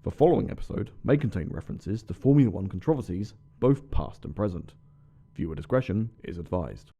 The following episode may contain references to Formula One controversies, both past and present. Viewer discretion is advised.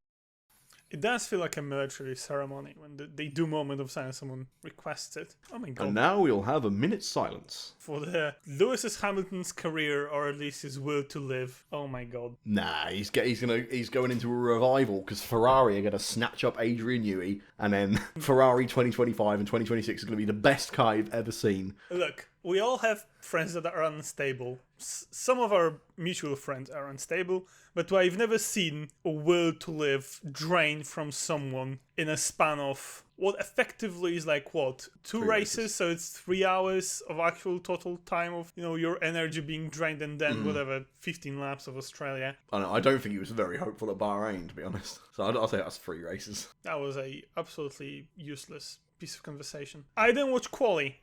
It does feel like a military ceremony when they do moment of silence, someone requests it. Oh my god. And now we'll have a minute's silence. For the Lewis Hamilton's career, or at least his will to live. Oh my god. Nah, he's going into a revival because Ferrari are going to snatch up Adrian Newey, and then Ferrari 2025 and 2026 is going to be the best car you've ever seen. Look, we all have friends that are unstable. Some of our mutual friends are unstable, but I've never seen a will to live drain from someone in a span of what effectively is like what? Two races, so it's 3 hours of actual total time of, your energy being drained, and then whatever, 15 laps of Australia. I don't think he was very hopeful at Bahrain, to be honest. So I'll say that's 3 races. That was a absolutely useless piece of conversation. I didn't watch quali.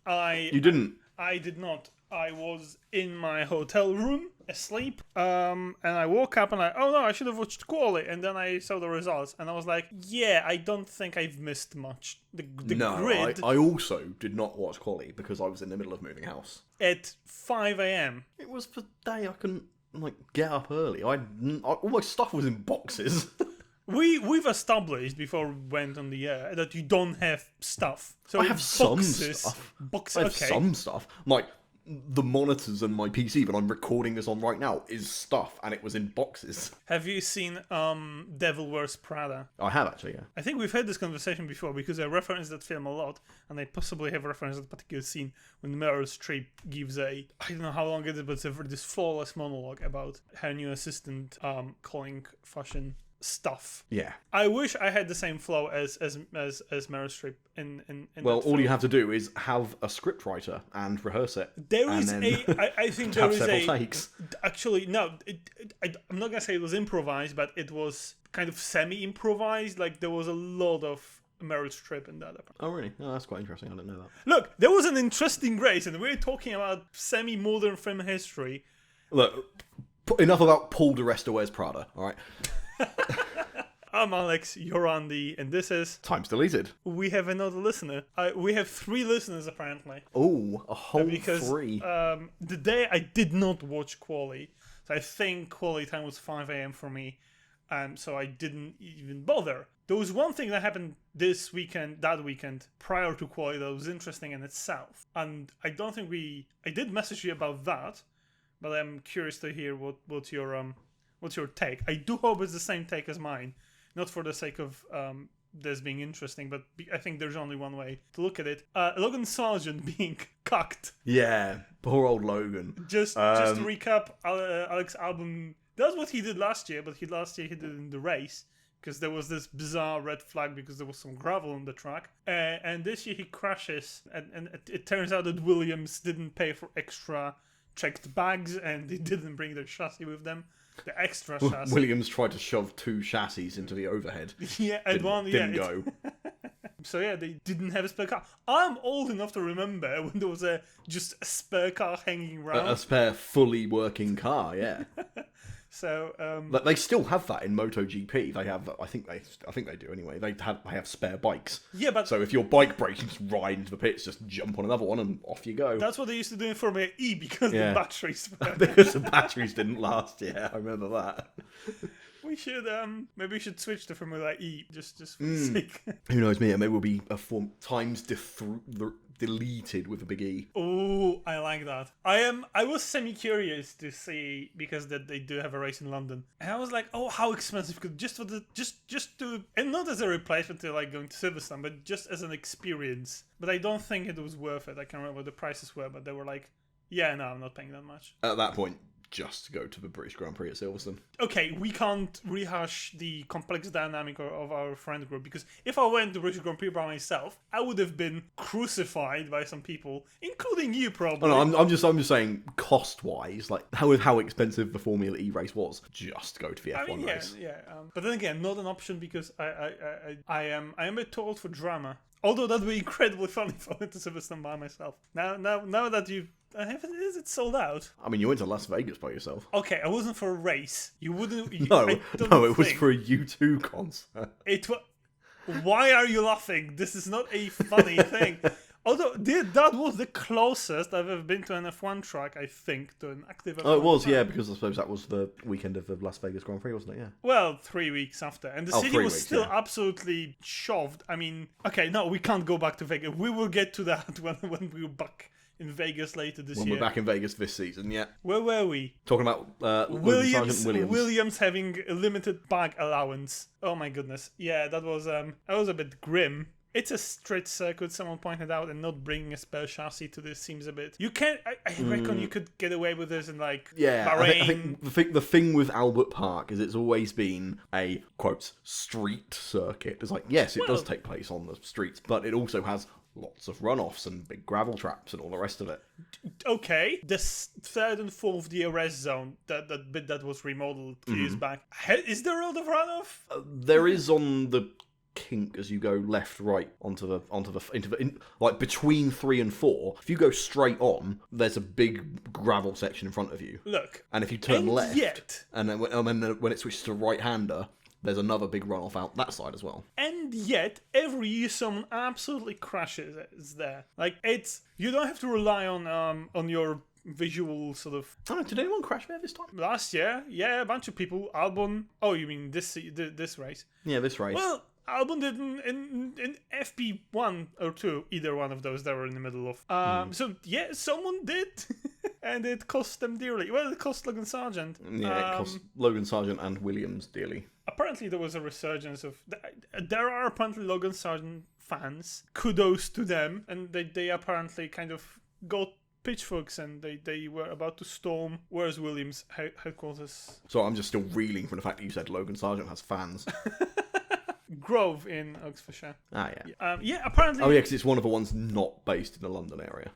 You didn't? I did not. I was in my hotel room, asleep, and I woke up and I should have watched quali, and then I saw the results, and I was like, yeah, I don't think I've missed much. The grid... I also did not watch quali because I was in the middle of moving house. At 5 a.m. It was the day I couldn't, get up early. All my stuff was in boxes. We've established before we went on the air that you don't have stuff. So I have some stuff. I have some stuff. Like, the monitors and my PC that I'm recording this on right now is stuff, and it was in boxes. Have you seen Devil Wears Prada? I have, actually, yeah. I think we've had this conversation before because I reference that film a lot, and I possibly have referenced that particular scene when Meryl Streep gives I don't know how long it is, but it's this flawless monologue about her new assistant calling fashion stuff. Yeah. I wish I had the same flow as Meryl Streep in well, that all film. you have to do is have a scriptwriter and rehearse it. There is I think there is several takes. Actually, no, I'm not gonna say it was improvised, but it was kind of semi-improvised. Like, there was a lot of Meryl Streep in that. Oh, really? Oh, that's quite interesting. I didn't know that. Look, there was an interesting race, and we're talking about semi-modern film history. Look, enough about Paul de Resta Wears Prada, all right? I'm Alex, you're Andy, and this is... Timesdeleted. We have another listener. We have 3 listeners, apparently. Oh, a whole 3. The day I did not watch quali, so I think quali time was 5 a.m. for me, so I didn't even bother. There was one thing that happened that weekend, prior to quali, that was interesting in itself, and I don't think I did message you about that, but I'm curious to hear what's your take. I do hope it's the same take as mine. Not for the sake of this being interesting, but I think there's only one way to look at it. Logan Sargent being cucked. Yeah, poor old Logan. Just to recap, Alex Albon does what he did last year, but last year he did it in the race, because there was this bizarre red flag because there was some gravel on the track. And this year he crashes, and it turns out that Williams didn't pay for extra checked bags, and they didn't bring their chassis with them. The extra chassis. Williams tried to shove 2 chassis into the overhead. Yeah, and didn't go. So yeah, they didn't have a spare car. I'm old enough to remember when there was just a spare car hanging around. A spare fully working car, yeah. So they still have that in MotoGP. They have, I think they do anyway. They have spare bikes. Yeah, but so if your bike breaks, you just ride into the pits, just jump on another one, and off you go. That's what they used to do in Formula E because the batteries because the batteries didn't last. Yeah, I remember that. We should maybe we should switch to Formula E just for the sake. Who knows, me? Maybe we'll be deleted with a big E. Oh, I like that. I was semi-curious to see, because that they do have a race in London, and I was like, oh, how expensive could just to, and not as a replacement to like going to Silverstone, but just as an experience. But I don't think it was worth it. I can't remember what the prices were, but they were like, yeah, no, I'm not paying that much. At that point, just to go to the British Grand Prix at Silverstone. Okay, we can't rehash the complex dynamic of our friend group, because if I went to British Grand Prix by myself, I would have been crucified by some people, including you probably. Oh, no, I'm just saying, cost-wise, like how expensive the Formula E race was, just go to the F1 race. Yeah. But then again, not an option, because I am a bit too old for drama. Although that'd be incredibly funny if I went to Silverstone by myself. Now that you've... Is it sold out? I mean, you went to Las Vegas by yourself. Okay, I wasn't for a race. You wouldn't... No, it was for a U2 concert. Why are you laughing? This is not a funny thing. Although that was the closest I've ever been to an F1 track, I think, to an active F1 Oh, it was, track. yeah, because I suppose that was the weekend of the Las Vegas Grand Prix, wasn't it? Yeah. Well, 3 weeks after. And the city 3 was weeks, still yeah. absolutely shoved. I mean, okay, no, we can't go back to Vegas. We will get to that when we're back in Vegas later this When year. we're back in Vegas this season, yeah. Where were we? Talking about Logan Sargent Williams. Williams having a limited bag allowance. Oh my goodness. Yeah, that was a bit grim. It's a street circuit, someone pointed out, and not bringing a spare chassis to this seems a bit... You can't... I reckon you could get away with this in, like, Yeah, Bahrain. I think the thing with Albert Park is it's always been a, quote, street circuit. It's like, yes, it does take place on the streets, but it also has lots of runoffs and big gravel traps and all the rest of it. Okay, the third and fourth DRS zone, that bit that was remodeled years back, is there a lot of runoff? There is on the kink as you go left, right into like between 3 and 4. If you go straight on, there's a big gravel section in front of you. Look, And if you turn and left, yet- and then when it switches to right-hander, there's another big runoff out that side as well. and yet every year someone absolutely crashes there. Like, it's... You don't have to rely on your visual sort of... Oh, did anyone crash there this time? Last year, yeah, a bunch of people. Albon... Oh, you mean this race? Yeah, this race. Well, Albon did in FP1 or 2, either one of those they were in the middle of. So, yeah, someone did. And it cost them dearly. Well, it cost Logan Sargent. Yeah, it cost Logan Sargent and Williams dearly. Apparently, there was a resurgence of... There are apparently Logan Sargent fans. Kudos to them. And they apparently kind of got pitchforks and they were about to storm Where's Williams' headquarters. So I'm just still reeling from the fact that you said Logan Sargent has fans. Grove in Oxfordshire. Ah, yeah. Yeah, apparently... Oh, yeah, because it's one of the ones not based in the London area.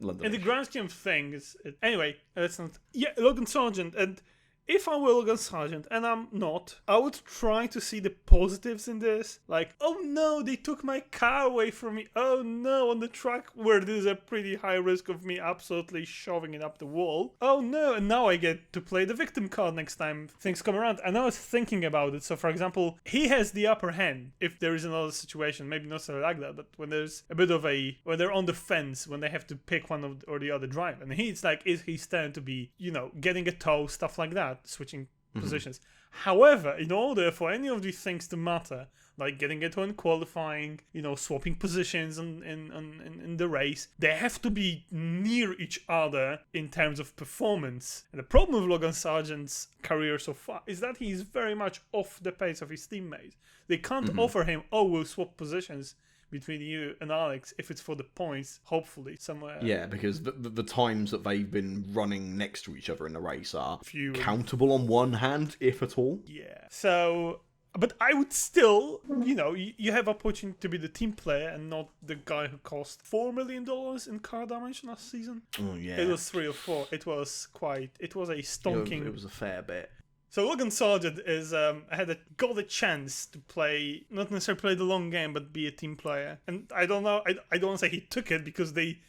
In the grand scheme of things, anyway, let's not. Yeah, Logan Sargent, and if I were Logan Sargent, and I'm not, I would try to see the positives in this. Like, oh no, they took my car away from me. Oh no, on the track where there's a pretty high risk of me absolutely shoving it up the wall. Oh no, and now I get to play the victim card next time things come around. And I was thinking about it. So, for example, he has the upper hand if there is another situation, maybe not so like that, but when there's a bit of when they're on the fence, when they have to pick one or the other drive. And he's like, is he stand to be, getting a tow, stuff like that. Switching positions. However, in order for any of these things to matter, like getting it on qualifying, swapping positions in the race, they have to be near each other in terms of performance. And the problem with Logan Sargent's career so far is that he's very much off the pace of his teammates. They can't offer him, we'll swap positions between you and Alex if it's for the points, hopefully, somewhere. Yeah, because the times that they've been running next to each other in the race are Few. countable on one hand, if at all. Yeah. So, but I would still, you have opportunity to be the team player and not the guy who cost $4 million in car damage last season. Oh, yeah. It was 3 or 4. It was a stonking. It was a fair bit. So Logan Sargent got a chance to play, not necessarily play the long game, but be a team player. And I don't know, I don't want to say he took it because they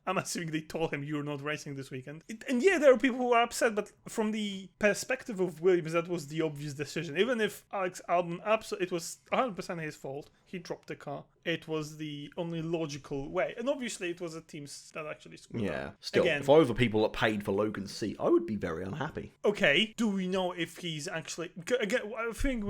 I'm assuming they told him you're not racing this weekend. And yeah, there are people who are upset, but from the perspective of Williams, that was the obvious decision. Even if Alex Albon, it was 100% his fault. He dropped the car. It was the only logical way. And obviously it was a team that actually screwed up. Yeah. Still, Again, if I were the people that paid for Logan's seat, I would be very unhappy. Okay, do we know if he's actually... Again, I think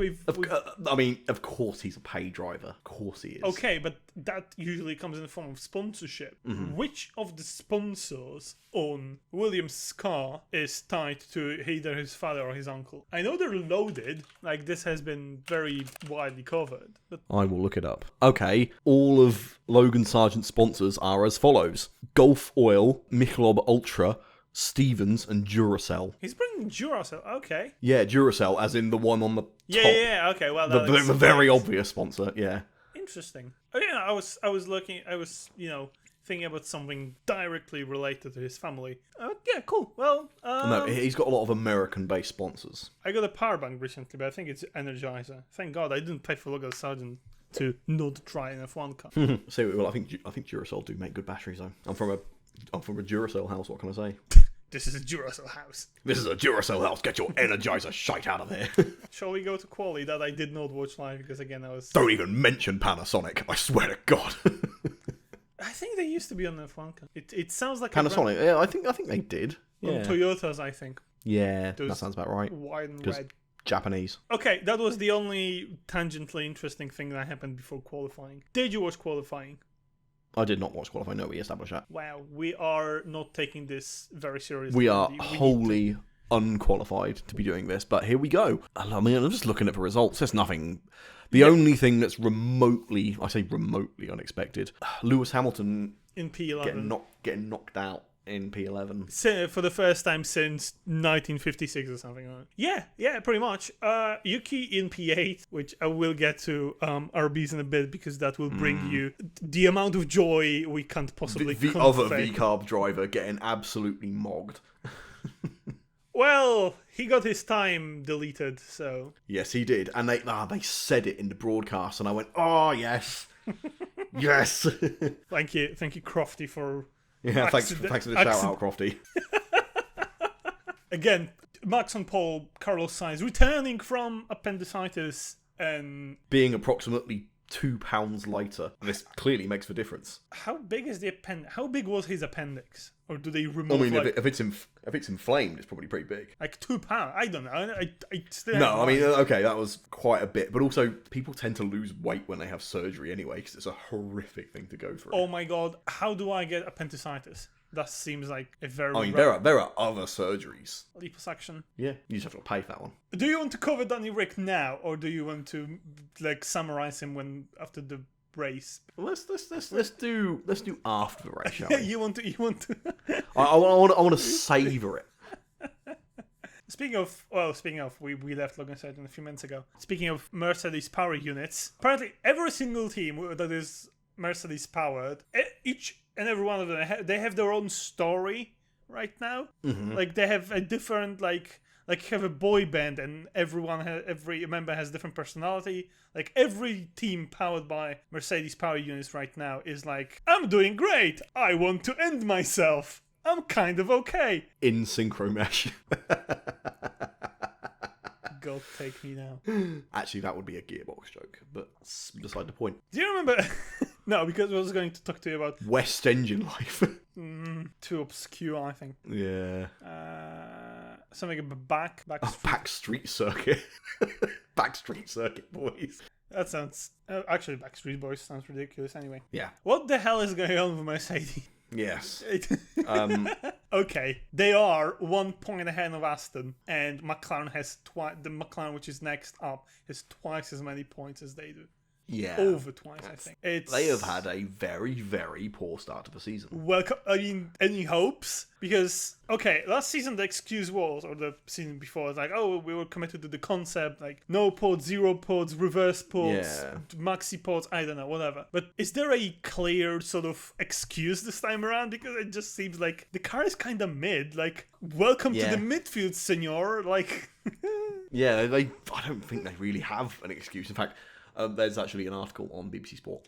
I mean, of course he's a pay driver. Of course he is. Okay, but that usually comes in the form of sponsorship. Which of the sponsors on Williams' car is tied to either his father or his uncle? I know they're loaded, like this has been very widely covered. But I will look it up. Okay, all of Logan Sargent's sponsors are as follows: Gulf Oil, Michelob Ultra, Stevens, and Duracell. he's bringing Duracell, okay. Yeah, Duracell, as in the one on the top. Yeah, okay, well, that The very obvious sponsor, yeah. Interesting. Oh yeah, I was looking, thinking about something directly related to his family. Yeah, cool. Well, No, he's got a lot of American-based sponsors. I got a power bank recently, but I think it's Energizer. Thank God I didn't pay for Logan Sargent to not try an F1 car. So, well, I think Duracell do make good batteries, though. I'm from a Duracell house. What can I say? This is a Duracell house. This is a Duracell house. Get your Energizer shite out of here. Shall we go to Quali that I did not watch live because again I was... Don't even mention Panasonic. I swear to God. think they used to be on F1. It sounds like Panasonic. Yeah, I think they did. on Yeah. Toyotas, I think. Yeah, Those that sounds about right. White and 'Cause- red. Japanese. Okay, that was the only tangentially interesting thing that happened before qualifying. Did you watch qualifying? I did not watch qualifying. No, we established that. Wow, we are not taking this very seriously. We are need to- wholly unqualified to be doing this, but here we go. I mean, I'm just looking at the results. There's nothing. The only thing that's remotely, I say remotely unexpected, Lewis Hamilton in P11. getting knocked out in P11. For the first time since 1956 or something like that. Yeah, pretty much. Yuki in P8, which I will get to RBs in a bit because that will bring you the amount of joy we can't possibly The other convey. V-carb driver getting absolutely mogged. Well, he got his time deleted, so... Yes, he did. And they said it in the broadcast, and I went, oh, yes. Yes. Thank you, Crofty, for... Yeah, thanks for the shout-out, Crofty. Again, Max on pole, Carlos Sainz returning from appendicitis, and... Being approximately 2 pounds lighter. This clearly makes the difference. How big is the How big was his appendix? Or do they remove? I mean, if it's inflamed, it's probably pretty big. like 2 pounds? I don't know. I still No, have I mean, mine. okay, that was quite a bit. But also, people tend to lose weight when they have surgery anyway, because it's a horrific thing to go through. Oh my god! How do I get appendicitis? That seems like a very. I mean, there are other surgeries. liposuction. Yeah, you just have to pay for that one. Do you want to cover Danny Rick now, or do you want to like summarize him after the race? Let's do after the race, shall we? You want to. I want to savor it. Speaking of, we left Logan Sargent a few minutes ago. Speaking of Mercedes power units, apparently every single team that is Mercedes powered, each and every one of them, they have their own story right now. Mm-hmm. Like they have a different like you have a boy band, and every member has different personality. Like every team powered by Mercedes power units right now is like, I'm doing great. I want to end myself. I'm kind of okay. In synchro mesh. God take me now. Actually, that would be a gearbox joke, but that's beside the point. Do you remember? No, because I was going to talk to you about West Engine life. too obscure, I think. Yeah. Something about back Backstreet Circuit. Backstreet Circuit, boys. That sounds actually Backstreet Boys sounds ridiculous. Anyway, Yeah. what the hell is going on with Mercedes? Yes. Okay, they are 1 point ahead of Aston, and McLaren has the McLaren which is next up has twice as many points as they do. Yeah. Over twice, I think. They have had a very, very poor start to the season. Welcome. I mean, any hopes? Because last season the excuse was, or the season before, was like, oh, we were committed to the concept, like no pods, 0 pods, reverse pods, maxi pods, I don't know, whatever. But is there a clear sort of excuse this time around? Because it just seems like the car is kind of mid. Like, welcome to the midfield, senor. Like, yeah, I don't think they really have an excuse. In fact, there's actually an article on BBC Sport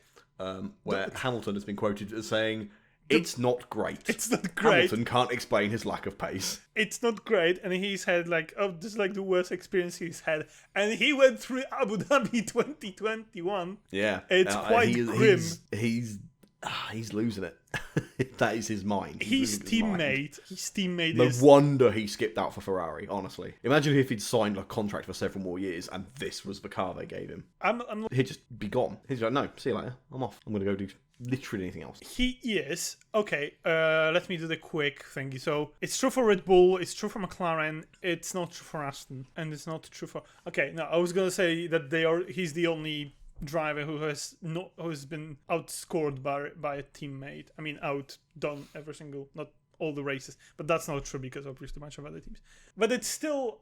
where Hamilton has been quoted as saying, it's not great. It's not great. Hamilton can't explain his lack of pace. It's not great, and he's had this is like the worst experience he's had, and he went through Abu Dhabi 2021. Yeah, It's quite grim. He's losing it. That is his mind. His teammate No is... wonder he skipped out for Ferrari, honestly. Imagine if he'd signed a contract for several more years and this was the car they gave him. He'd just be gone. He's like, no, see you later. I'm off. I'm going to go do literally anything else. He is. Okay, let me do the quick thingy. So, it's true for Red Bull, it's true for McLaren, it's not true for Aston, and it's not true for... Okay, no, I was going to say that he's the only driver who has been outscored by a teammate. I mean, outdone not all the races, but that's not true because obviously much of other teams. But it's still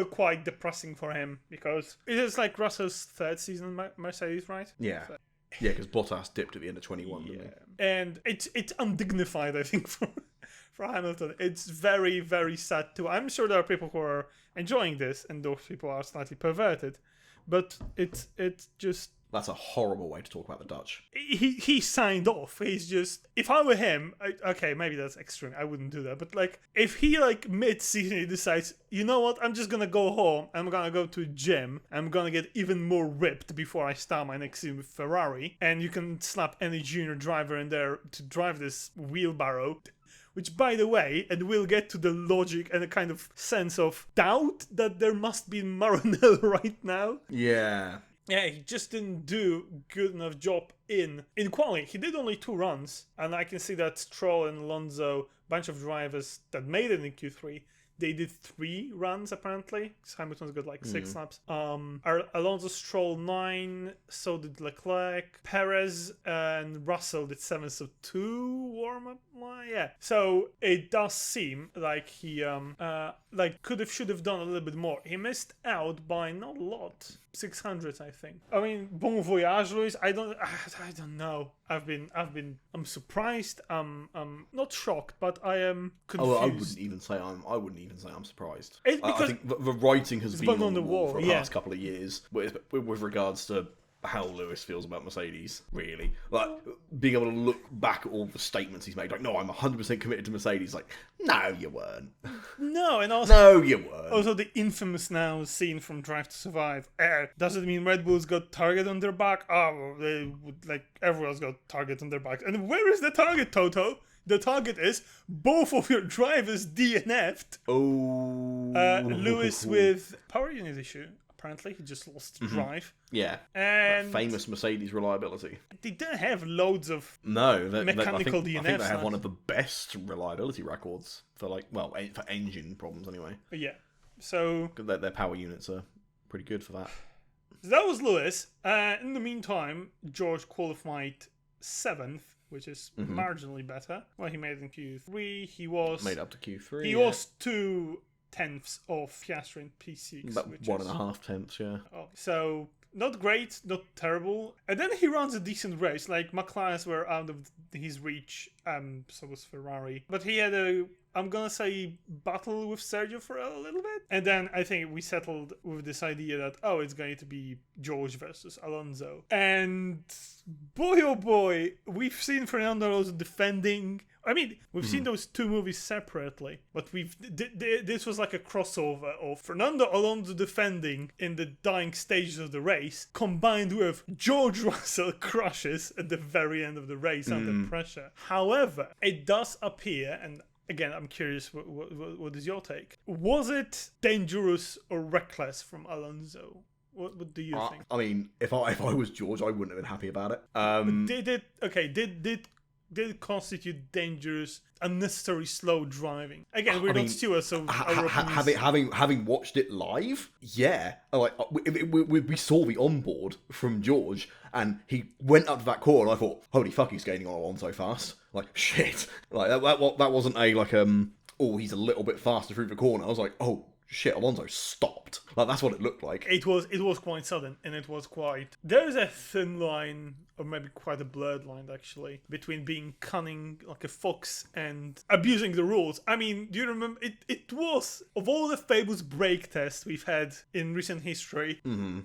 quite depressing for him because it is like Russell's third season in Mercedes, right? Yeah. Yeah, because Bottas dipped at the end of 21, didn't he? And it's undignified, I think, for Hamilton. It's very, very sad too. I'm sure there are people who are enjoying this, and those people are slightly perverted. But it's just That's a horrible way to talk about the Dutch. He signed off. He's just, if I were him, okay, maybe that's extreme. I wouldn't do that. But like, if he like mid-season he decides, you know what, I'm just gonna go home. I'm gonna go to a gym. I'm gonna get even more ripped before I start my next season with Ferrari. And you can slap any junior driver in there to drive this wheelbarrow. Which, by the way, and we'll get to the logic and a kind of sense of doubt that there must be in Maranello right now. Yeah. Yeah, he just didn't do good enough job in quality. He did only 2 runs, and I can see that Stroll and Alonso, bunch of drivers that made it in Q3, they did 3 runs apparently. Hamilton's got like 6 laps. Alonso, Stroll 9, so did Leclerc. Perez and Russell did 7, so 2 warm up. Yeah. So it does seem like he like should have done a little bit more. He missed out by not a lot. 600, I think. I mean, bon voyage, Luis. I don't know. I'm surprised. I'm not shocked, but I am confused. Oh, I wouldn't even say I'm surprised. It's I because think the writing has been on the wall for the yeah. past couple of years with regards to how Lewis feels about Mercedes, really. Like, being able to look back at all the statements he's made, like, no, I'm 100% committed to Mercedes. Like, no, you weren't. No, and also... No, you weren't. Also, the infamous now scene from Drive to Survive. Does it mean Red Bull's got target on their back? Oh, they would, like, everyone's got target on their back. And where is the target, Toto? The target is both of your drivers DNF'd. Oh. Lewis with power unit issue. Apparently, he just lost drive. Yeah. And that famous Mercedes reliability. They don't have loads of mechanical DNFs. I think they have one of the best reliability records for for engine problems anyway. Yeah. So their power units are pretty good for that. So that was Lewis. In the meantime, George qualified 7th, which is marginally better. Well, he made it in Q3. He was made up to Q3. He was 2/10 of Piastri in P6. About 1.5 tenths, yeah. Oh, so not great, not terrible. And then he runs a decent race. Like, McLaren's were out of his reach, so was Ferrari. But he had I'm gonna say, battle with Sergio for a little bit. And then I think we settled with this idea that, it's going to be George versus Alonso. And boy, oh boy, we've seen Fernando Alonso defending. I mean, we've seen those 2 movies separately, but this was like a crossover of Fernando Alonso defending in the dying stages of the race, combined with George Russell crashes at the very end of the race under pressure. However, it does appear, and again, I'm curious, what is your take? Was it dangerous or reckless from Alonso? What do you think? I mean, if I was George, I wouldn't have been happy about it. Did it constitute dangerous, unnecessary slow driving? Again, we're not stewards, so having watched it live, yeah, we saw the onboard from George, and he went up to that corner. And I thought, holy fuck, he's gaining on Alonso fast. Like, shit, like that wasn't he's a little bit faster through the corner. I was like, oh shit, Alonso stopped. Like, that's what it looked like. It was quite sudden, and it was quite... There is a thin line, or maybe quite a blurred line, actually, between being cunning like a fox and abusing the rules. I mean, do you remember... It was, of all the famous brake tests we've had in recent history,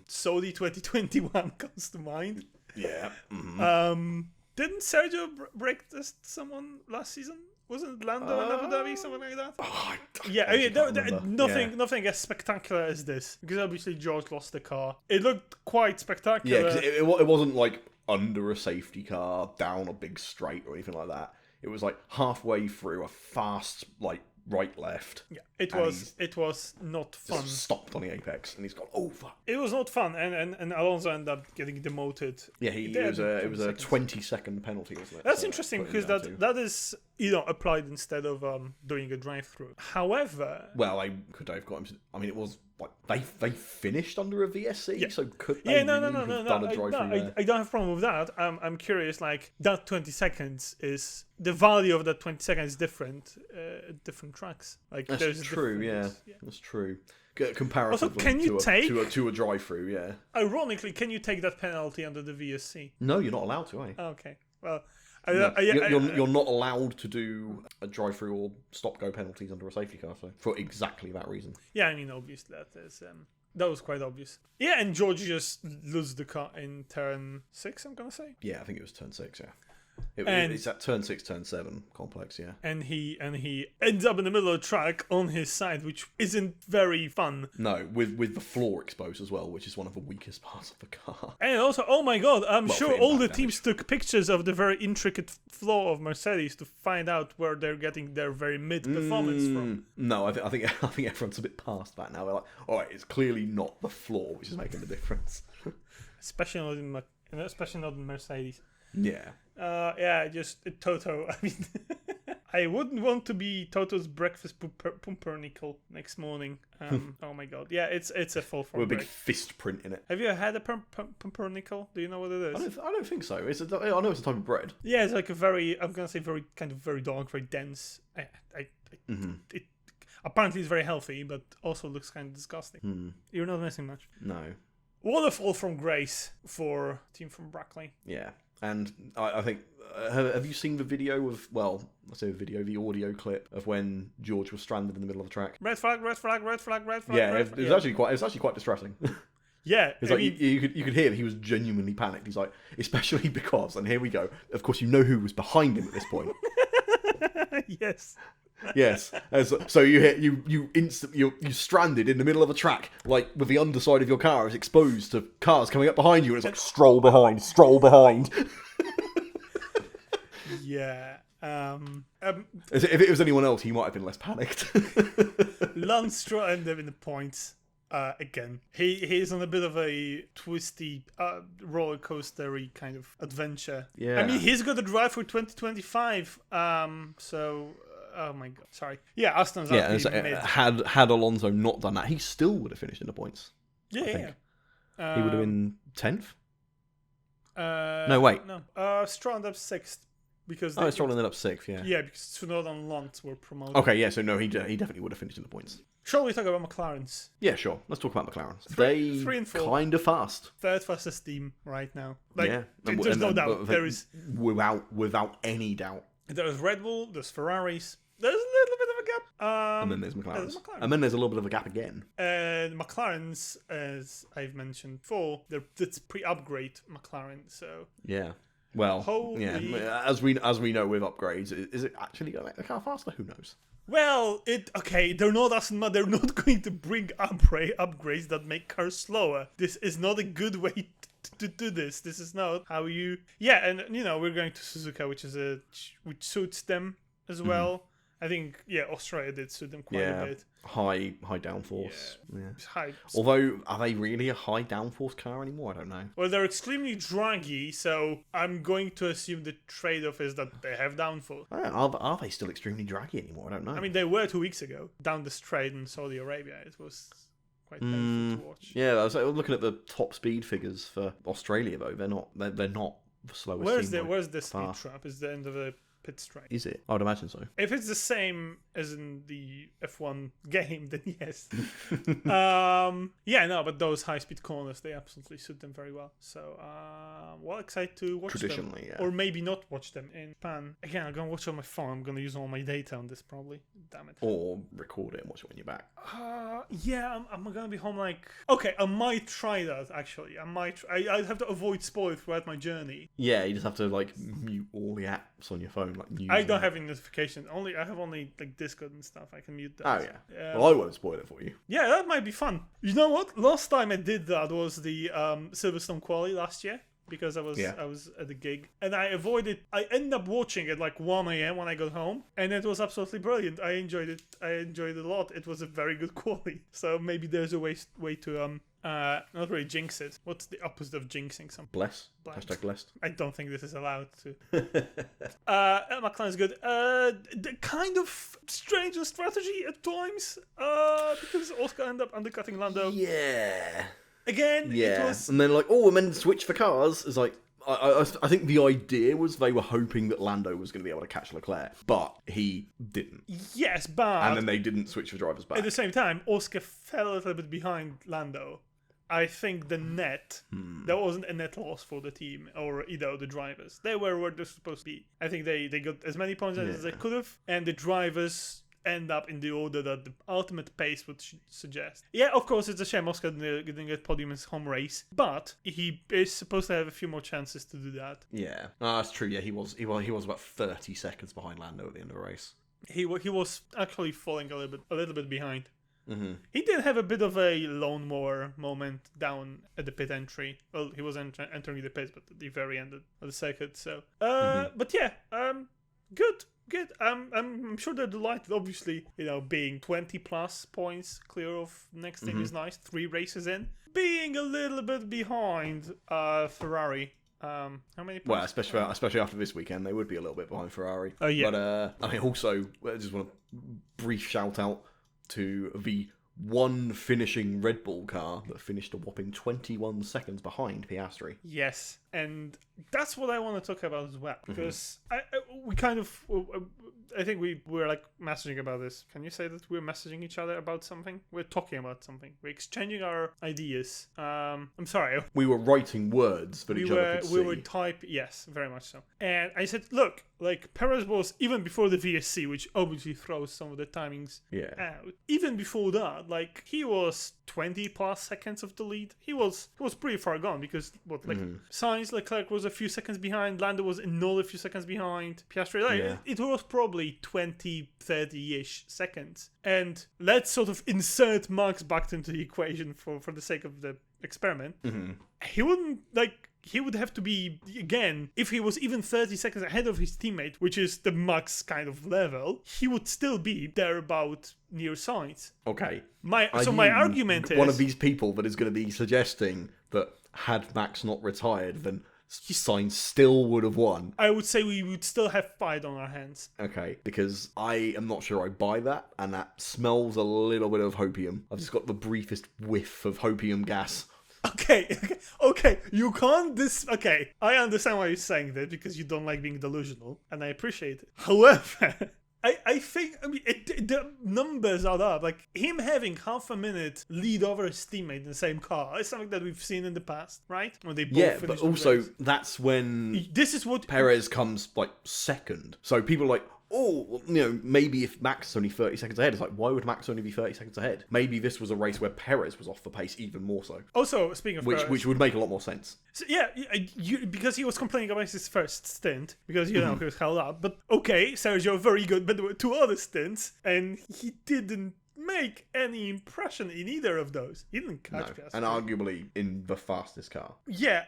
Saudi 2021 comes to mind. Yeah. Didn't Sergio brake test someone last season? Wasn't it Lando in Abu Dhabi, something like that? Nothing as spectacular as this, because obviously George lost the car. It looked quite spectacular. Yeah, because it wasn't like under a safety car, down a big straight or anything like that. It was like halfway through a fast, like, right left. Yeah, it was not fun. Stopped on the apex, and he's gone, oh fuck. It was not fun, and Alonso ended up getting demoted. Yeah, it was a 20-second penalty, wasn't it? That's interesting, because that is applied instead of doing a drive-through. However, well, I could have got him. I mean, it was like they finished under a VSC, so could they have done a drive-through there? I don't have a problem with that. I'm curious. Like, that 20 seconds is the value of that 20 seconds is different at different tracks. Like, that's true. Yeah, that's true. Comparatively also, can you to a drive-through? Yeah. Ironically, can you take that penalty under the VSC? No, you're not allowed to. Okay. Well. You're not allowed to do a drive-through or stop-go penalties under a safety car, so for exactly that reason. Yeah, I mean, obviously that is That was quite obvious. Yeah, and George just loses the car in turn 6, I'm going to say. Yeah, I think it was turn 6, yeah. And- It's that turn 6, turn 7 complex, yeah. And he ends up in the middle of the track on his side, which isn't very fun. No, with the floor exposed as well, which is one of the weakest parts of the car. And also, oh my god, I'm Well, sure for all the impact teams took pictures of the very intricate floor of Mercedes to find out where they're getting their very mid performance from. No, I think everyone's a bit past that now. They're like, all right, it's clearly not the floor which is making the difference. Especially not in Mercedes. Yeah. Just Toto. I mean, I wouldn't want to be Toto's breakfast pumpernickel next morning. Oh my god. Yeah, it's a fall from With a big grace. fist print in it. Have you had a pumpernickel? Do you know what it is? I don't think so. I know it's a type of bread. Yeah, it's like a very, I'm gonna say very dark, very dense. It apparently it's very healthy, but also looks kind of disgusting. You're not missing much. No. What a fall from grace for team from Brackley. Yeah. And I think, have you seen the video of, well, I say the video, the audio clip of when George was stranded in the middle of the track? Red flag, red flag, red flag, red flag. Yeah, red it flag. was actually quite distressing. Yeah, It's like you could hear that he was genuinely panicked. He's like, especially because, and here we go. Of course, you know who was behind him at this point. Yes. Yes. So you hear you're stranded in the middle of a track, like with the underside of your car is exposed to cars coming up behind you, and it's like stroll behind, stroll behind. Yeah. If it was anyone else, he might have been less panicked. Lance Stroll ended up in the points. Again, he's on a bit of a twisty, roller coastery kind of adventure. Yeah. I mean, he's got a drive for 2025. So, oh my god, sorry. Yeah, Aston's Yeah, up and so, mid. had Alonso not done that, he still would have finished in the points. Yeah, think. yeah. He would have been 10th. No, wait. No. Stroll ended up 6th because Stroll ended up 6th. Yeah. Yeah, because Tsunoda and Lance were promoted. Okay. Yeah. So no, he definitely would have finished in the points. Shall we talk about McLaren's? Yeah, sure. Let's talk about McLaren's. Three and four. Kind of fast. Third fastest team right now. Like, Yeah. there's no doubt. There is without any doubt. There's Red Bull, there's Ferraris, there's a little bit of a gap. And then there's McLaren's. And then there's a little bit of a gap again. And McLaren's, as I've mentioned before, it's pre-upgrade McLaren. So Yeah. Well, Holy- yeah. As we know with upgrades, is it actually going to make the car faster? Who knows? well, they're not going to bring upgrades that make cars slower. This is not a good way to do this. This is not how you. Yeah, and we're going to Suzuka, which suits them as well. I think Australia did suit them quite a bit. High downforce. Yeah. It's high. Although, are they really a high downforce car anymore? I don't know. Well, they're extremely draggy, so I'm going to assume the trade-off is that they have downforce. I don't know. Are they still extremely draggy anymore? I don't know. I mean, they were 2 weeks ago down the straight in Saudi Arabia. It was quite painful to watch. Yeah, I was looking at the top speed figures for Australia though. They're not the slowest. Where's the speed trap? Is the end of the pit straight? Is it? I would imagine so. If it's the same as in the F1 game, then yes. But those high-speed corners, they absolutely suit them very well. So, excited to watch them. Traditionally, yeah. Or maybe not watch them in Japan. Again, I'm going to watch on my phone. I'm going to use all my data on this, probably. Damn it. Or record it and watch it when you're back. I'm going to be home Okay, I might try that, actually. I'd have to avoid spoilers throughout my journey. Yeah, you just have to, mute all the apps on your phone, news. I don't have any notifications. I have only Discord and stuff. I can mute that. Oh yeah. Well, I won't spoil it for you. Yeah, that might be fun. You know what? Last time I did that was the Silverstone Quali last year because I was at the gig and I ended up watching it 1 a.m. when I got home and it was absolutely brilliant. I enjoyed it. A lot. It was a very good quali. So maybe there's a way to not really jinx it. What's the opposite of jinxing something? Bless. Hashtag blessed. I don't think this is allowed to. McLaren's good. The kind of strange strategy at times. Because Oscar ended up undercutting Lando. Yeah. Again, Yeah. it was. And then and then switch for cars. It's I think the idea was they were hoping that Lando was going to be able to catch Leclerc, but he didn't. Yes, but. And then they didn't switch for drivers back. At the same time, Oscar fell a little bit behind Lando. I think the net, there wasn't a net loss for the team or either of the drivers. They were where they're supposed to be. I think they got as many points as they could have, and the drivers end up in the order that the ultimate pace would suggest. Yeah, of course, it's a shame Oscar didn't get podium in his home race, but he is supposed to have a few more chances to do that. Yeah, that's true. Yeah, he was about 30 seconds behind Lando at the end of the race. He was actually falling a little bit behind. Mm-hmm. He did have a bit of a lawnmower moment down at the pit entry. Well, he was entering the pits, but at the very end of the circuit. So, but yeah, good. I'm sure they're delighted. Obviously, being 20 plus points clear of next team is nice. 3 races in, being a little bit behind Ferrari. How many points? Well, especially after this weekend, they would be a little bit behind Ferrari. Oh yeah. But I also just want a brief shout out to the one finishing Red Bull car that finished a whopping 21 seconds behind Piastri. Yes, and that's what I want to talk about as well, because I think we were like messaging about this. Can you say that we're messaging each other about something? We're talking about something. We're exchanging our ideas. I'm sorry. We were writing words that each other could see. We were yes, very much so. And I said, look, like Perez was, even before the VSC, which obviously throws some of the timings out, even before that, like he was 20 plus seconds of the lead. He was pretty far gone, because Sainz, Leclerc was a few seconds behind, Lando was another few seconds behind, Piastri, it was probably 20, 30-ish seconds. And let's sort of insert Max back into the equation for the sake of the experiment. He would have to be, again, if he was even 30 seconds ahead of his teammate, which is the Max kind of level, he would still be there about near Sainz. Okay. My argument is... one of these people that is going to be suggesting that had Max not retired, then Sainz still would have won. I would say we would still have fight on our hands. Okay, because I am not sure I buy that, and that smells a little bit of hopium. I've just got the briefest whiff of hopium gas. Okay, you can't okay, I understand why you're saying that, because you don't like being delusional, and I appreciate it. However, I think, the numbers are up. Like, him having half a minute lead over his teammate in the same car is something that we've seen in the past, right? When they both but also, that's when this is what Perez comes, like, second. So people are like, oh, maybe if Max is only 30 seconds ahead, it's like, why would Max only be 30 seconds ahead? Maybe this was a race where Perez was off the pace even more so. Also, speaking of Perez, which would make a lot more sense. So, because he was complaining about his first stint, because, he was held up. But, okay, Sergio, very good, but there were 2 other stints, and he didn't make any impression in either of those. He didn't catch Piastri. And arguably in the fastest car. Yeah,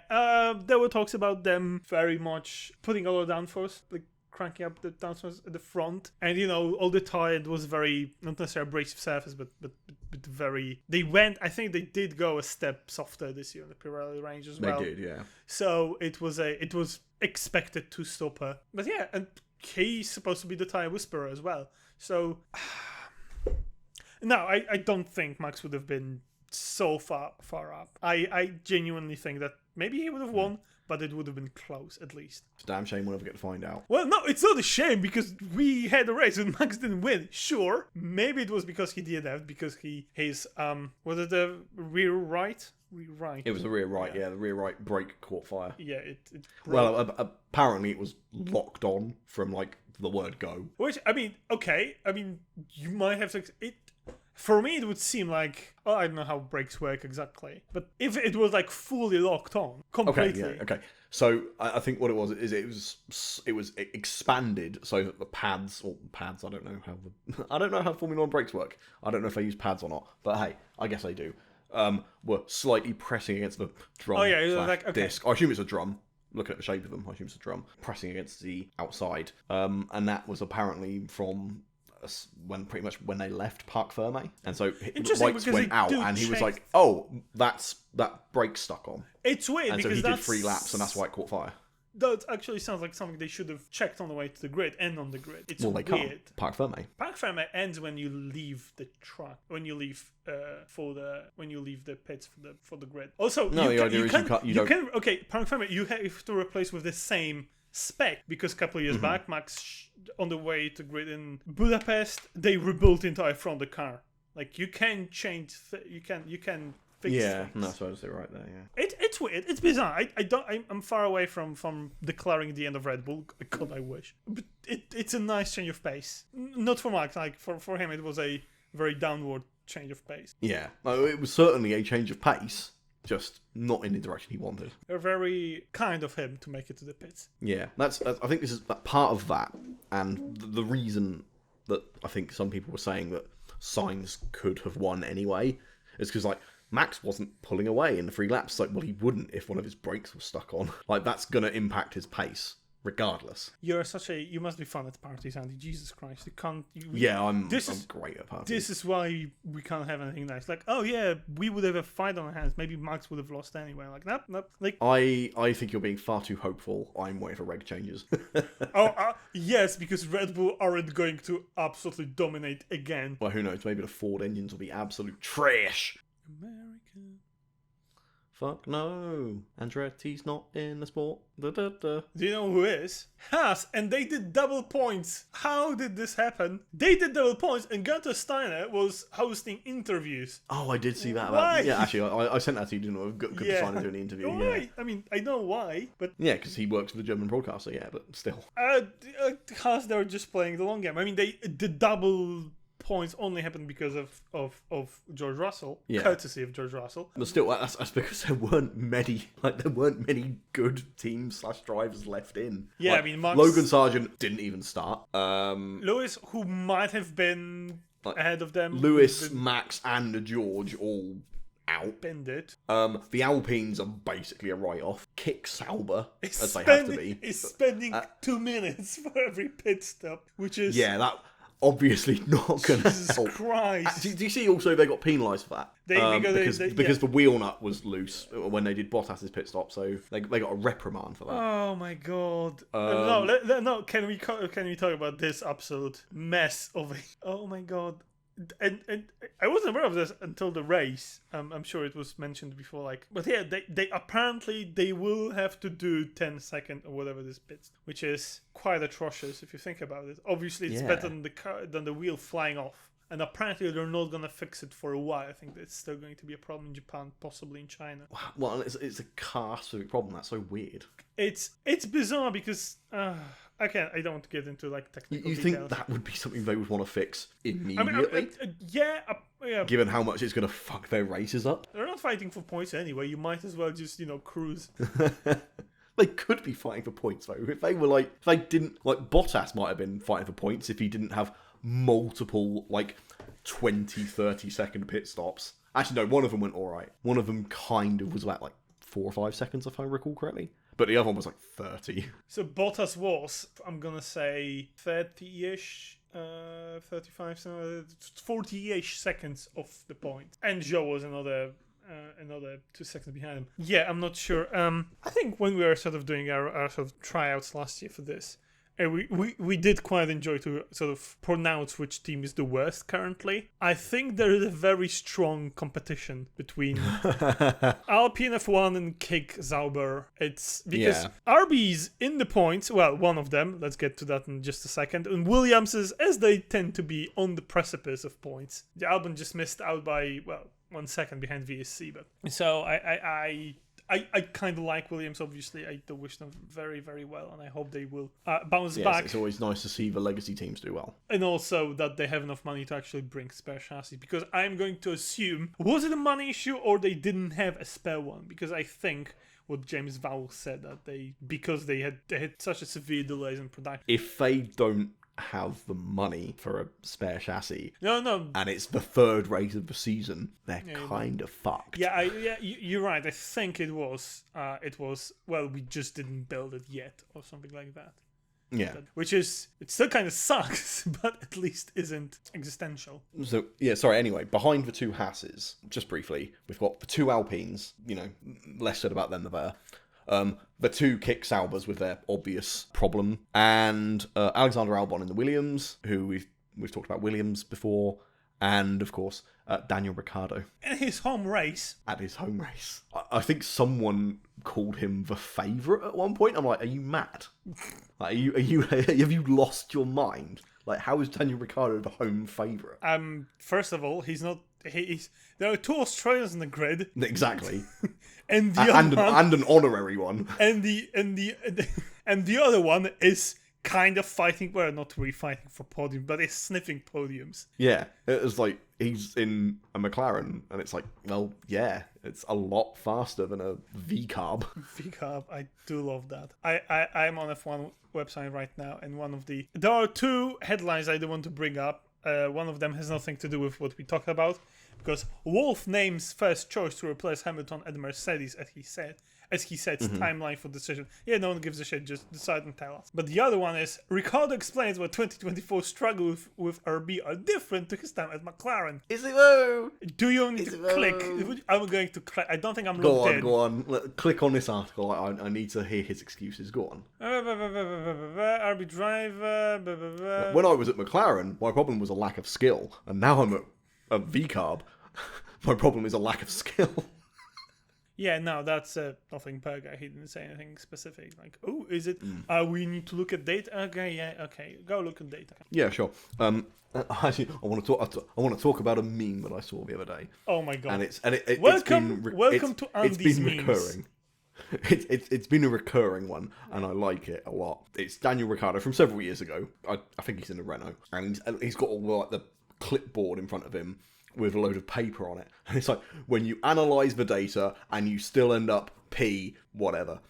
there were talks about them very much putting a lot of downforce, like, cranking up the downforce at the front, and all the time it was very, not necessarily abrasive surface, but very, I think they did go a step softer this year in the Pirelli range as well. They did, yeah. So it was expected to stop her, but yeah, and he's supposed to be the tire whisperer as well. So no, I don't think Max would have been so far up. I genuinely think that maybe he would have won, but it would have been close, at least. It's a damn shame we'll never get to find out. Well, no, it's not a shame, because we had a race and Max didn't win. Sure, maybe it was because he DNF'd, because his, was it the rear right? It was the rear right, yeah, the rear right brake caught fire. Yeah, it well, apparently it was locked on from, like, the word go. Which, you might have to... For me, it would seem like, I don't know how brakes work exactly, but if it was like fully locked on completely. Okay. So I think what it was is it was expanded so that the pads. I don't know how Formula 1 brakes work. I don't know if they use pads or not, but hey, I guess they do. Were slightly pressing against the drum. Disc. I assume it's a drum. Looking at the shape of them, I assume it's a drum pressing against the outside. And that was apparently from when they left Parc Ferme, and so the lights went out, and he was like, "Oh, that brake stuck on." It's weird, and because so he did 3 laps, and that's why it caught fire. That actually sounds like something they should have checked on the way to the grid and on the grid. It's they weird. Can't. Parc Ferme ends when you leave the track, when you leave the pits for the grid. Also, Parc Ferme you have to replace with the same spec, because a couple of years back, Max on the way to grid in Budapest, they rebuilt the entire front of the car. Like, you can change, you can fix things. That's what I was saying right there. Yeah, it's It's weird. It's bizarre. I'm far away from declaring the end of Red Bull. God, I wish. But it's a nice change of pace. Not for Max. Like for him, it was a very downward change of pace. Yeah, no, it was certainly a change of pace, just not in the direction he wanted. Very kind of him to make it to the pits. Yeah, that's I think this is part of that, and the reason that I think some people were saying that Sainz could have won anyway is because, like, Max wasn't pulling away in the 3 laps. Like, well, he wouldn't if one of his brakes was stuck on. Like, that's gonna impact his pace regardless. You must be fun at parties, Andy. Jesus Christ, you can't. I'm great at parties. This is why we can't have anything nice. Like, oh yeah, we would have a fight on our hands. Maybe Max would have lost anyway. Like, nope. Like, I think you're being far too hopeful. I'm waiting for reg changes. yes, because Red Bull aren't going to absolutely dominate again. Well, who knows? Maybe the Ford engines will be absolute trash. American. Fuck no. Andretti's not in the sport. Da, da, da. Do you know who is? Haas, and they did double points. How did this happen? They did double points, and Gunther Steiner was hosting interviews. Oh, I did see that. Why? Yeah, actually, I sent that to you, didn't I? Good Steiner doing the interview. Why? Yeah. I mean, I know why, but... Yeah, because he works for the German broadcaster, yeah, but still. Haas, they're just playing the long game. I mean, the double points only happened because of George Russell, courtesy of George Russell. But still, that's because there weren't many good teams / drivers left in. Yeah, like, I mean, Max, Logan Sargent didn't even start. Lewis, who might have been ahead of them. Lewis, Max, and George all out. Bended. The Alpines are basically a write-off. Kick Sauber, as they have to be. Is spending 2 minutes for every pit stop, which is... Yeah, that... obviously not going to help. Christ. Do you see also they got penalised for that? Because the wheel nut was loose when they did Bottas's pit stop, so they got a reprimand for that. Oh my god. Can we talk about this absolute mess of it? Oh my god. And I wasn't aware of this until the race. I'm sure it was mentioned before. But yeah, they apparently they will have to do 10 second or whatever this bit, which is quite atrocious if you think about it. Obviously, it's better than the wheel flying off. And apparently they're not going to fix it for a while. I think it's still going to be a problem in Japan, possibly in China. Well, it's a car-specific problem. That's so weird. It's bizarre because I don't want to get into technical You details. think that would be something they would want to fix immediately? Yeah. Given how much it's going to fuck their races up? They're not fighting for points anyway. You might as well just, cruise. They could be fighting for points, though. If they were if they didn't, Bottas might have been fighting for points if he didn't have multiple, 20, 30 second pit stops. Actually, no, one of them went alright. One of them kind of was about, 4 or 5 seconds, if I recall correctly. But the other one was 30. So Bottas was, I'm going to say, 30-ish, 35, 40-ish seconds off the point. And Zhou was another 2 seconds behind him. Yeah, I'm not sure. I think when we were sort of doing our sort of tryouts last year for this, we did quite enjoy to sort of pronounce which team is the worst currently. I think there is a very strong competition between Alpine F1 and Kick Sauber. It's because RB's in the points, well, one of them, let's get to that in just a second, and Williams's, as they tend to be on the precipice of points. The Albon just missed out by, 1 second behind VSC, but so I kind of like Williams, obviously. I do wish them very, very well, and I hope they will bounce back. It's always nice to see the legacy teams do well. And also that they have enough money to actually bring spare chassis, because I'm going to assume, was it a money issue or they didn't have a spare one? Because I think what James Vowell said, that because they had such a severe delays in production. If they don't have the money for a spare chassis, no, and it's the third race of the season, they're kind of fucked. You're right. I think it was well, we just didn't build it yet, or something like that. Yeah, which is, it still kind of sucks, but at least isn't existential. So anyway, behind the 2 Hasses, just briefly, we've got the 2 Alpines. Less said about them the better. The 2 Kick Saubers with their obvious problem, and Alexander Albon in the Williams, who we've talked about Williams before, And, of course, Daniel Ricciardo In his home race. at his home race. I think someone called him the favourite at one point. I'm like, are you mad? Like, have you lost your mind? Like, how is Daniel Ricciardo the home favourite? First of all, he's not. There are 2 Australians in the grid, Exactly. and the and other one, an honorary one. and the other one is kind of fighting. Well, not really fighting for podium, but is sniffing podiums. Yeah, it was like, he's in a McLaren, and it's like, well, yeah, it's a lot faster than a V-carb. V-carb, I do love that. I'm on F1 website right now, and there are 2 headlines I do want to bring up. One of them has nothing to do with what we talked about, because Wolff names first choice to replace Hamilton at Mercedes, as he sets timeline for decision. Yeah, no one gives a shit, just decide and tell us. But the other one is, Ricardo explains why 2024 struggle with RB are different to his time at McLaren. Is it though? Do you need to click? I'm going to click. I don't think I'm logged in. Go on. Click on this article. I need to hear his excuses. Go on. RB driver. When I was at McLaren, my problem was a lack of skill. And now I'm at a V-carb. My problem is a lack of skill. Yeah, no, that's nothing per guy. He didn't say anything specific. Like, oh, is it? We need to look at data. Okay, yeah, okay, go look at data. Yeah, sure. Actually, I want to talk about a meme that I saw the other day. Oh my god! And welcome to Andy's it's been memes. recurring. It's been a recurring one, and I like it a lot. It's Daniel Ricciardo from several years ago. I think he's in a Renault, and he's got all like the clipboard in front of him with a load of paper on it. And it's like, when you analyse the data and you still end up P whatever.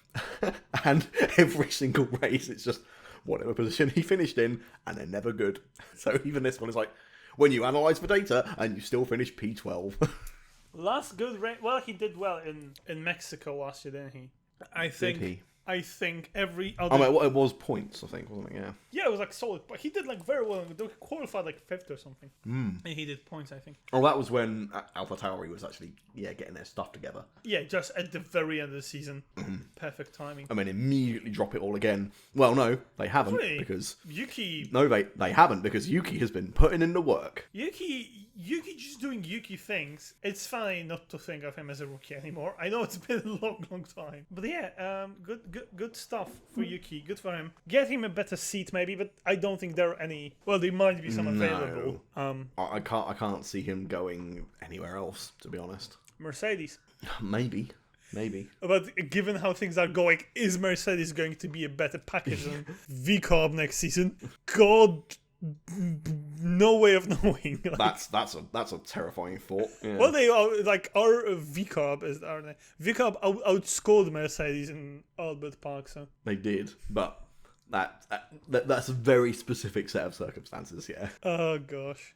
And every single race, it's just whatever position he finished in, and they're never good. So even this one is like, when you analyse the data and you still finish P12. Last good race. Well, he did well in Mexico last year, didn't he? I think every other... I mean, it was points, I think, wasn't it? Yeah. Yeah, it was like solid. But he did like very well. They qualified like 5th or something. And he did points, I think. Oh, that was when AlphaTauri was actually, getting their stuff together. Yeah, just at the very end of the season. Perfect timing. I mean, immediately drop it all again. Well, no, they haven't. Really? Because... Yuki... No, they haven't, because Yuki has been putting in the work. Yuki just doing Yuki things. It's funny not to think of him as a rookie anymore. I know it's been a long time. But yeah, good stuff for Yuki. Good for him. Get him a better seat maybe, but I don't think there are any... Well, there might be some available. I can't see him going anywhere else, to be honest. Mercedes. Maybe. But given how things are going, is Mercedes going to be a better package than V-carb next season? God... No way of knowing. Like, that's a terrifying thought. Yeah. Well, they are like our V-carb V-carb outscored Mercedes in Albert Park, so they did, but that's a very specific set of circumstances. Yeah. Oh gosh.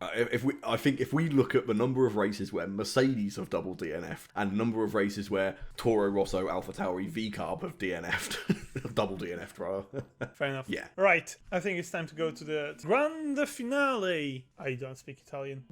I think if we look at the number of races where Mercedes have double DNF'd and the number of races where Toro Rosso, AlphaTauri, V-carb have DNF'd, double DNF'd rather. Fair enough. Yeah. Right. I think it's time to go to the Grand Finale. I don't speak Italian.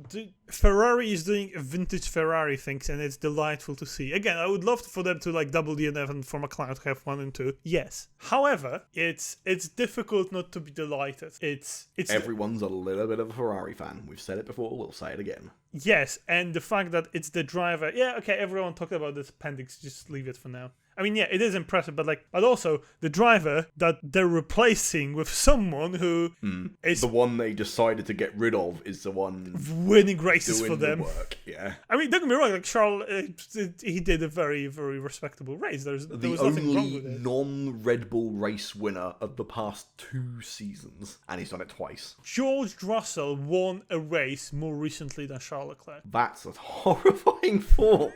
Ferrari is doing vintage Ferrari things, and it's delightful to see. Again, I would love for them to like double DNF and for McLaren to have 1 and 2. Yes. However, it's difficult not to be delighted. It's Everyone's a little bit of a Ferrari fan. We've said it before, we'll say it again. Yes, and the fact that it's the driver. Yeah, okay, everyone talked about this appendix, just leave it for now. I mean, yeah, it is impressive, but also the driver that they're replacing with someone who is the one they decided to get rid of is the one winning races doing for them. The work. Yeah. I mean, don't get me wrong. Like Charles, he did a very, very respectable race. There was nothing wrong with it. Non-Red Bull race winner of the past 2 seasons, and he's done it twice. George Russell won a race more recently than Charles Leclerc. That's a horrifying thought.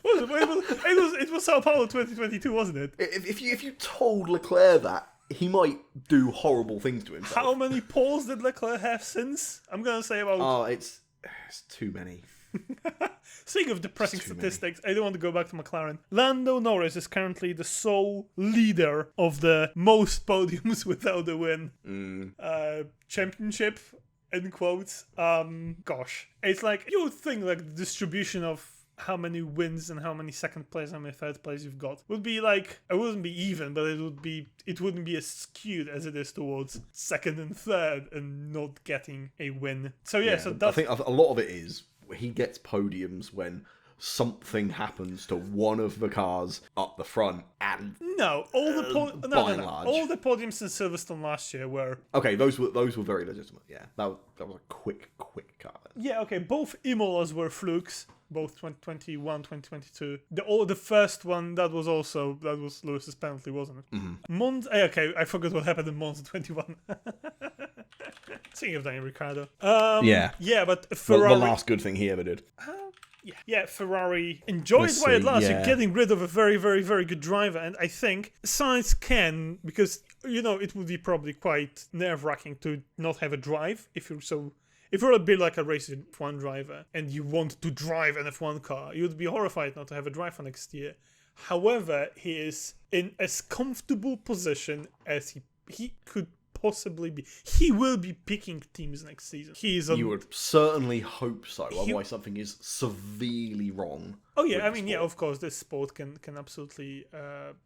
It was Sao Paulo 2022, wasn't it? If you told Leclerc that, he might do horrible things to himself. How many poles did Leclerc have since? I'm gonna say about... Oh, it's too many. Speaking of depressing statistics, I don't want to go back to McLaren. Lando Norris is currently the sole leader of the most podiums without a win championship, in quotes. Gosh. It's like, you would think like the distribution of how many wins and how many second place and how many third place you've got. Would be like, it wouldn't be even, but it wouldn't be as skewed as it is towards second and third and not getting a win. So yeah, so that's... I think a lot of it is he gets podiums when something happens to one of the cars up the front, and no, all the large, all the podiums in Silverstone last year were okay. Those were very legitimate. Yeah, that was a quick car. Yeah, okay. Both Imolas were flukes. Both 2021, 2022. The first one that was Lewis's penalty, wasn't it? Mm-hmm. Monza. Okay, I forgot what happened in Monza 21. Speaking of Daniel Ricciardo. Yeah, but Ferrari. The last good thing he ever did. Yeah, Ferrari enjoyed it while it lasted, getting rid of a very, very, very good driver. And I think Sainz can, because, it would be probably quite nerve-wracking to not have a drive if you're a bit like a racing F1 driver and you want to drive an F1 car, you'd be horrified not to have a drive for next year. However, he is in as comfortable position as he could possibly be. He will be picking teams next season. You would certainly hope so. Otherwise, something is severely wrong. Oh yeah, I mean, yeah, of course, this sport can absolutely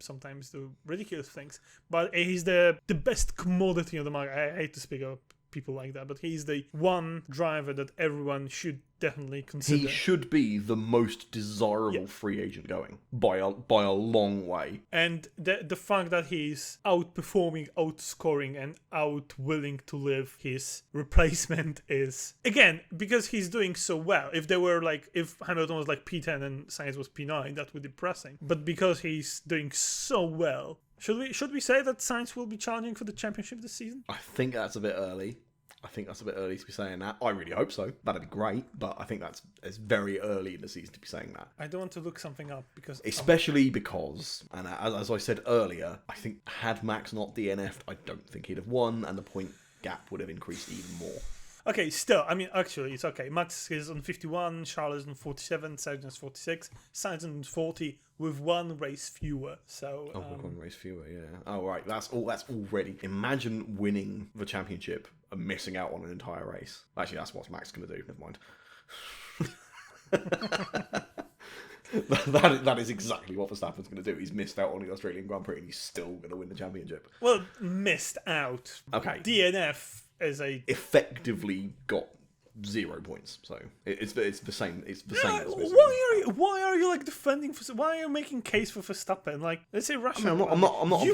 sometimes do ridiculous things. But he's the best commodity on the market. I hate to speak of people like that, but he's the one driver that everyone should definitely consider. He should be the most desirable free agent going by a long way. And the fact that he's outperforming, outscoring, and willing to live his replacement is, again, because he's doing so well. If Hamilton was like P10 and Sainz was P9, that would be depressing. But because he's doing so well, should we say that Sainz will be challenging for the championship this season? I think that's a bit early. To be saying that. I really hope so. That'd be great, but I think it's very early in the season to be saying that. I don't want to look something up because... Especially because, and as I said earlier, I think had Max not DNF'd, I don't think he'd have won, and the point gap would have increased even more. Okay, still, I mean, actually, it's okay. Max is on 51, Charles is on 47, Sargent is 46, Sainz on 40 with one race fewer. So with one race fewer, yeah. Oh, right, that's already. Imagine winning the championship and missing out on an entire race. Actually, that's what Max is going to do. Never mind. That is exactly what Verstappen's going to do. He's missed out on the Australian Grand Prix and he's still going to win the championship. Well, missed out. Okay. DNF is effectively got 0 points, so it's the same. It's the same. Why are you like defending? Why are you making case for Verstappen? Like, let's say Russia. I mean, I'm not.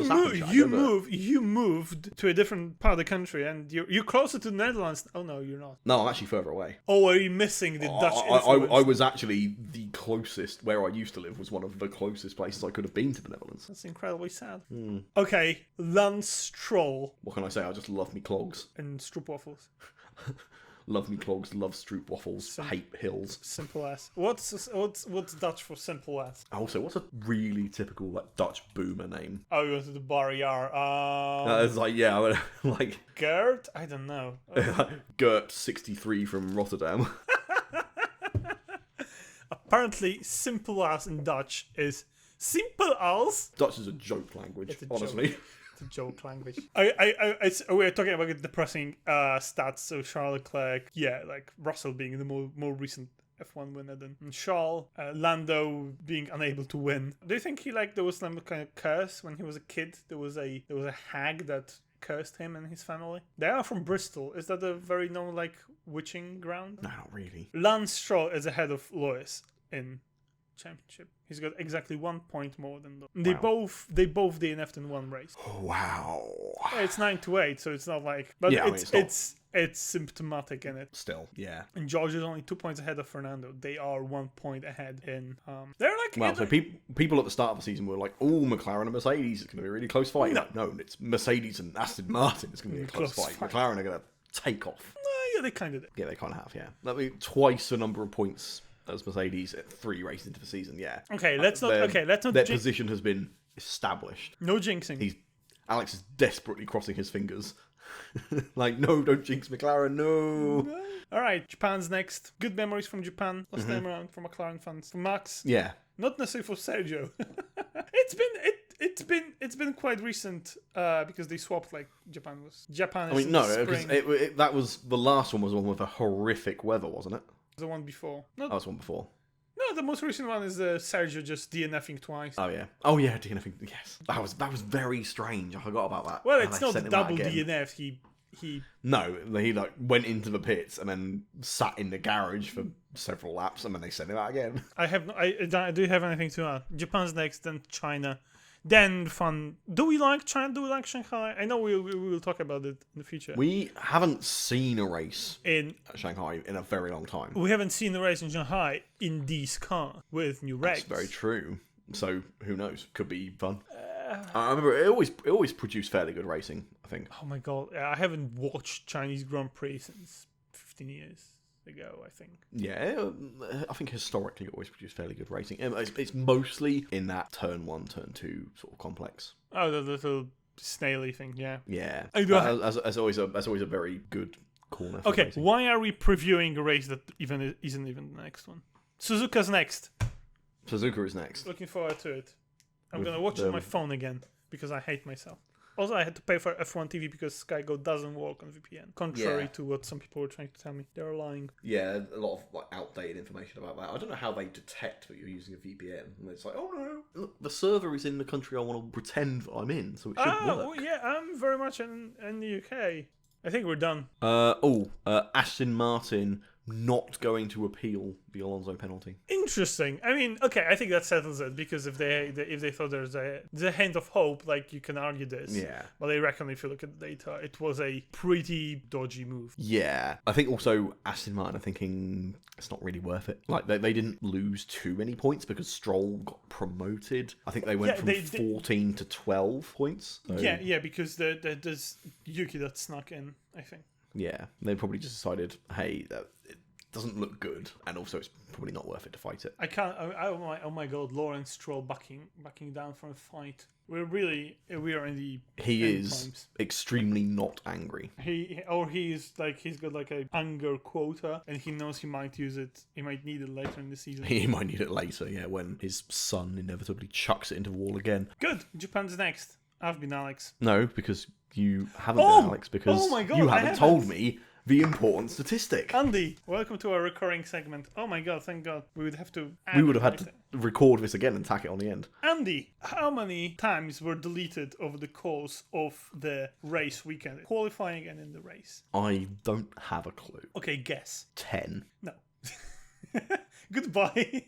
You moved to a different part of the country, and you're closer to the Netherlands. Oh no, you're not. No, I'm actually further away. Oh, are you missing the Dutch influence? I was actually the closest. Where I used to live was one of the closest places I could have been to the Netherlands. That's incredibly sad. Okay, Lance Stroll. What can I say? I just love me clogs and stroopwafels. Love me clogs, love stroop waffles, hate hills. Simple ass. What's Dutch for simple ass? Also, what's a really typical like Dutch boomer name? Oh, you wanted the Barrier. It's like, yeah, like Gert? I don't know. Gert 63 from Rotterdam. Apparently, simple ass in Dutch is simple als. Dutch is a joke language, honestly. Joke. It's a joke language. We're talking about depressing stats. So Charles Leclerc, like Russell being the more recent F1 winner than Charles, Lando being unable to win. Do you think there was some kind of curse when he was a kid? There was a hag that cursed him and his family. They are from Bristol. Is that a very known witching ground? No, not really. Lance Stroll is ahead of Lewis in championship. He's got exactly 1 point more than them. They both DNF'd in one race. Wow. It's 9-8, so it's not like, but yeah, it's symptomatic in it. Still, yeah. And George is only 2 points ahead of Fernando. They are 1 point ahead in. They're like. Well, so people at the start of the season were like, "Oh, McLaren and Mercedes, it's going to be a really close fight." No, it's Mercedes and Aston Martin. It's going to be a close fight. McLaren are going to take off. Yeah, they kind of did. Yeah, they kind of have. Yeah, I mean, twice the number of points as Mercedes at 3 races into the season. Yeah. Okay, let's not. Their position has been established. No jinxing. Alex is desperately crossing his fingers. Like, no, don't jinx McLaren, no. All right, Japan's next. Good memories from Japan last time around for McLaren fans. For Max, yeah, not necessarily for Sergio. It's been quite recent because they swapped Japan. I mean, no, because that was the last one was one with a horrific weather, wasn't it? The one before. That was one before. No, the most recent one is Sergio just DNFing twice. Oh yeah, DNFing. Yes, that was very strange. I forgot about that. Well, And it's they not sent him double out again. DNF. He No, he like went into the pits and then sat in the garage for several laps, and then they sent him out again. I do have anything to add. Japan's next, then China, then fun. Do we like China? Do we like Shanghai? I know we will talk about it in the future. We haven't seen a race at Shanghai in a very long time. We haven't seen the race in Shanghai in this car with new regs. That's very true. So who knows? Could be fun. I remember it always produced fairly good racing, I think. Oh my god, I haven't watched Chinese Grand Prix since 15 years ago, I think. Yeah, I think historically it always produced fairly good racing. It's mostly in that turn 1, turn 2 sort of complex. Oh, the little snaily thing, yeah. Yeah, as always a very good corner. For okay, racing. why are we previewing a race that isn't even the next one? Suzuka's next. Suzuka is next. Looking forward to it. I'm With gonna watch it the- on my phone again because I hate myself. Also, I had to pay for F1 TV because Sky Go doesn't work on VPN. Contrary to what some people were trying to tell me. They were lying. Yeah, a lot of like outdated information about that. I don't know how they detect that you're using a VPN. And it's like, oh no, look, the server is in the country I want to pretend that I'm in, so it should work. Oh, yeah, I'm very much in the UK. I think we're done. Aston Martin not going to appeal the Alonso penalty. Interesting. I mean, okay, I think that settles it because if they thought there's a hint of hope, like you can argue this. Yeah. But they reckon if you look at the data, it was a pretty dodgy move. Yeah. I think also Aston Martin are thinking it's not really worth it. Like they didn't lose too many points because Stroll got promoted. I think they went from 14 to 12 points. So, Yeah, because there's Yuki that snuck in, I think. Yeah, they probably just decided, hey, it doesn't look good, and also it's probably not worth it to fight it. I can't. Oh my God, Lawrence Stroll backing down from a fight. We are in the. He end is times. extremely not angry. He's got like a anger quota, and he knows he might use it. He might need it later in the season. He might need it later, yeah, when his son inevitably chucks it into the wall again. Good. Japan's next. I've been Alex. No, because you haven't been Alex, because oh my God, you I haven't haven't. told me the important statistic. Andy, welcome to our recurring segment. Oh my God, thank God. We would have to. We would have had to record this again and tack it on the end. Andy, how many times were deleted over the course of the race weekend, qualifying and in the race? I don't have a clue. Okay, guess. 10. No. Goodbye.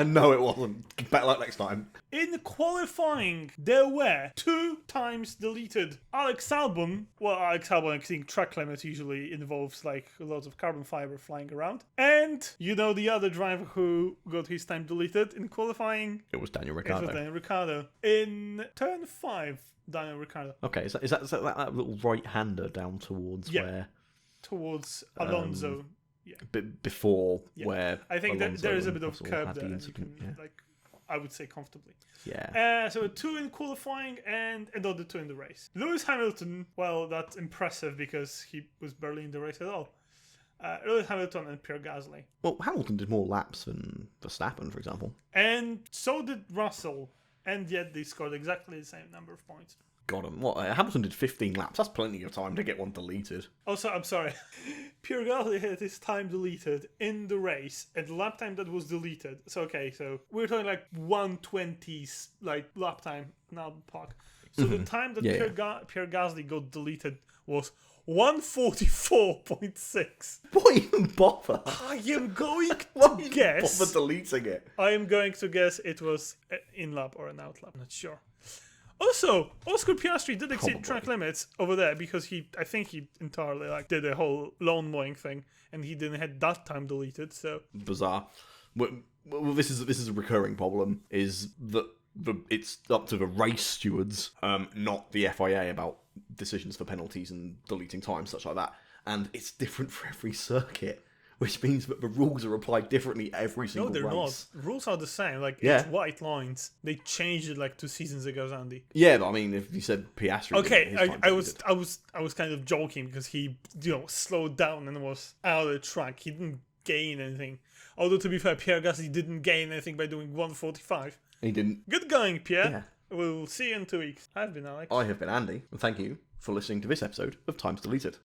No, it wasn't. Better luck next time. In qualifying, there were 2 times deleted. Alex Albon, I think track limit usually involves like lots of carbon fiber flying around. And you know the other driver who got his time deleted in qualifying? It was Daniel It Ricciardo. was Daniel Ricciardo. In turn 5, Daniel Ricciardo. Okay, is that that little right-hander down towards where... Towards Alonso. Before Yeah. where I think Alonso there is a and bit of Russell curb had the there. And you incident, can, like, I would say comfortably. Yeah. So 2 in qualifying and another 2 in the race. Lewis Hamilton, well, that's impressive because he was barely in the race at all. Lewis Hamilton and Pierre Gasly. Well, Hamilton did more laps than Verstappen, for example. And so did Russell. And yet they scored exactly the same number of points. Got him. What? Hamilton did 15 laps. That's plenty of time to get one deleted. Also, I'm sorry. Pierre Gasly had his time deleted in the race at the lap time that was deleted. So we're talking like 120s like lap time in Albert Park. So the time that Pierre Gasly got deleted was 144.6. Why even bother? I am going Why to even guess. bother deleting it? I am going to guess it was an in lap or an out lap. I'm not sure. Also, Oscar Piastri did exceed track limits over there because I think he entirely did a whole lawn mowing thing and he didn't have that time deleted. So bizarre. Well, this is a recurring problem. Is that it's up to the race stewards, not the FIA, about decisions for penalties and deleting time, such like that. And it's different for every circuit, which means that the rules are applied differently every single race. No, they're not. Rules are the same. It's white lines. They changed it 2 seasons ago, Andy. Yeah, but I mean, if you said Piastri, okay, I was kind of joking because he slowed down and was out of the track. He didn't gain anything. Although to be fair, Pierre Gasly didn't gain anything by doing 145. He didn't. Good going, Pierre. Yeah. We'll see you in 2 weeks. I've been Alex. I have been Andy, and thank you for listening to this episode of Times Deleted.